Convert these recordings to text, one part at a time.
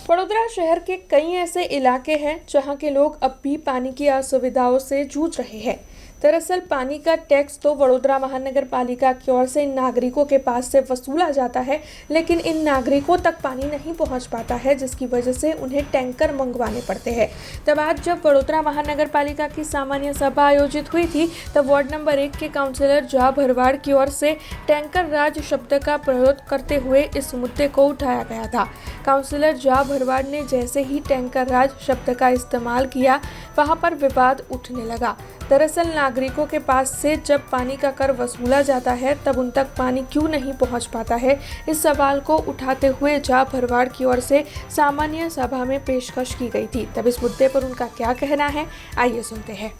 वडोदरा शहर के कई ऐसे इलाके हैं जहां के लोग अब भी पानी की असुविधाओं से जूझ रहे हैं। दरअसल पानी का टैक्स तो वडोदरा महानगर पालिका की ओर से इन नागरिकों के पास से वसूला जाता है, लेकिन इन नागरिकों तक पानी नहीं पहुंच पाता है, जिसकी वजह से उन्हें टैंकर मंगवाने पड़ते हैं। तब आज जब वडोदरा महानगर पालिका की सामान्य सभा आयोजित हुई थी, तब वार्ड नंबर 1 के काउंसिलर जॉ भरवाड़ की ओर से टैंकर राज शब्द का प्रयोग करते हुए इस मुद्दे को उठाया गया था। काउंसिलर जॉ भरवाड़ ने जैसे ही टैंकर राज शब्द का इस्तेमाल किया, वहां पर विवाद उठने लगा। दरअसल नागरिकों के पास से जब पानी का कर वसूला जाता है, तब उन तक पानी क्यों नहीं पहुंच पाता है, इस सवाल को उठाते हुए जॉ भरवाड़ की ओर से सामान्य सभा में पेशकश की गई थी। तब इस मुद्दे पर उनका क्या कहना है, आइए सुनते हैं।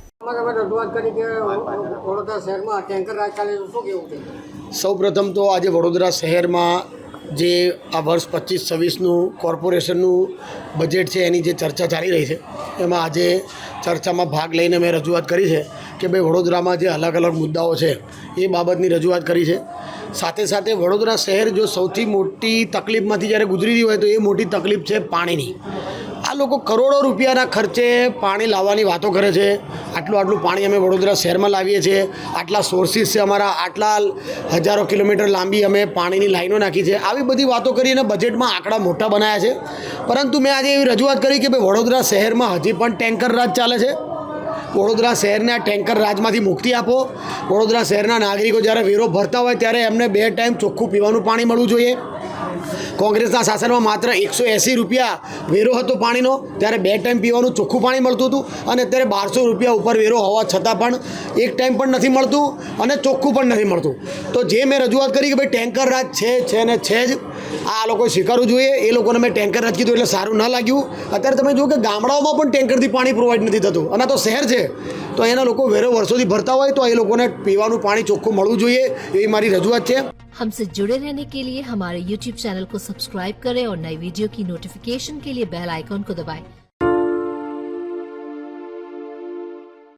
सौ प्रथम तो आज वडोदरा शहर में જે આ વર્ષ 25-26નું કોર્પોરેશનનું બજેટ છે એની જે ચર્ચા ચાલી રહી છે એમાં આજે ચર્ચામાં ભાગ લઈને મેં રજૂઆત કરી છે કે ભાઈ વડોદરામાં જે અલગ અલગ મુદ્દાઓ છે એ બાબતની રજૂઆત કરી છે। સાથે સાથે વડોદરા શહેર જો સૌથી મોટી તકલીફમાંથી જ્યારે ગુજરી રહી હોય તો એ મોટી તકલીફ છે પાણીની। આ લોકો કરોડો રૂપિયાના ખર્ચે પાણી લાવવાની વાતો કરે છે। આટલું પાણી અમે વડોદરા શહેરમાં લાવીએ છીએ, આટલા સોર્સિસ છે અમારા, આટલા હજારો કિલોમીટર લાંબી અમે પાણીની લાઈનો નાખી છે, આવી બધી વાતો કરી અને બજેટમાં આંકડા મોટા બનાવ્યા છે। પરંતુ મેં આજે એવી રજૂઆત કરી કે ભાઈ વડોદરા શહેરમાં હજી પણ ટેન્કર રાજ ચાલે છે। વડોદરા શહેરને આ ટેન્કર રાજમાંથી મુક્તિ આપો। વડોદરા શહેરના નાગરિકો જ્યારે વેરો ભરતા હોય ત્યારે એમને 2 ટાઈમ ચોખ્ખું પીવાનું પાણી મળવું જોઈએ। કોંગ્રેસના શાસનમાં માત્ર 180 રૂપિયા વેરો હતો પાણીનો, ત્યારે 2 ટાઈમ પીવાનું ચોખ્ખું પાણી મળતું હતું, અને અત્યારે 1200 રૂપિયા ઉપર વેરો હોવા છતાં પણ 1 ટાઈમ પણ નથી મળતું અને ચોખ્ખું પણ નથી મળતું। તો જે મેં રજૂઆત કરી કે ભાઈ ટેન્કર રાજ છે ને છે જ, આ લોકોએ સ્વીકારવું જોઈએ। એ લોકોને મેં ટેન્કર રાજ કીધું એટલે સારું ન લાગ્યું। અત્યારે તમે જુઓ કે ગામડાઓમાં પણ ટેન્કરથી પાણી પ્રોવાઈડ નથી થતું, અને તો શહેર છે તો એના લોકો વેરો વર્ષોથી ભરતા હોય તો એ લોકોને પીવાનું પાણી ચોખ્ખું મળવું જોઈએ, એવી મારી રજૂઆત છે। हमसे जुड़े रहने के लिए हमारे YouTube चैनल को सब्सक्राइब करें और नई वीडियो की नोटिफिकेशन के लिए बेल आइकॉन को दबाएं।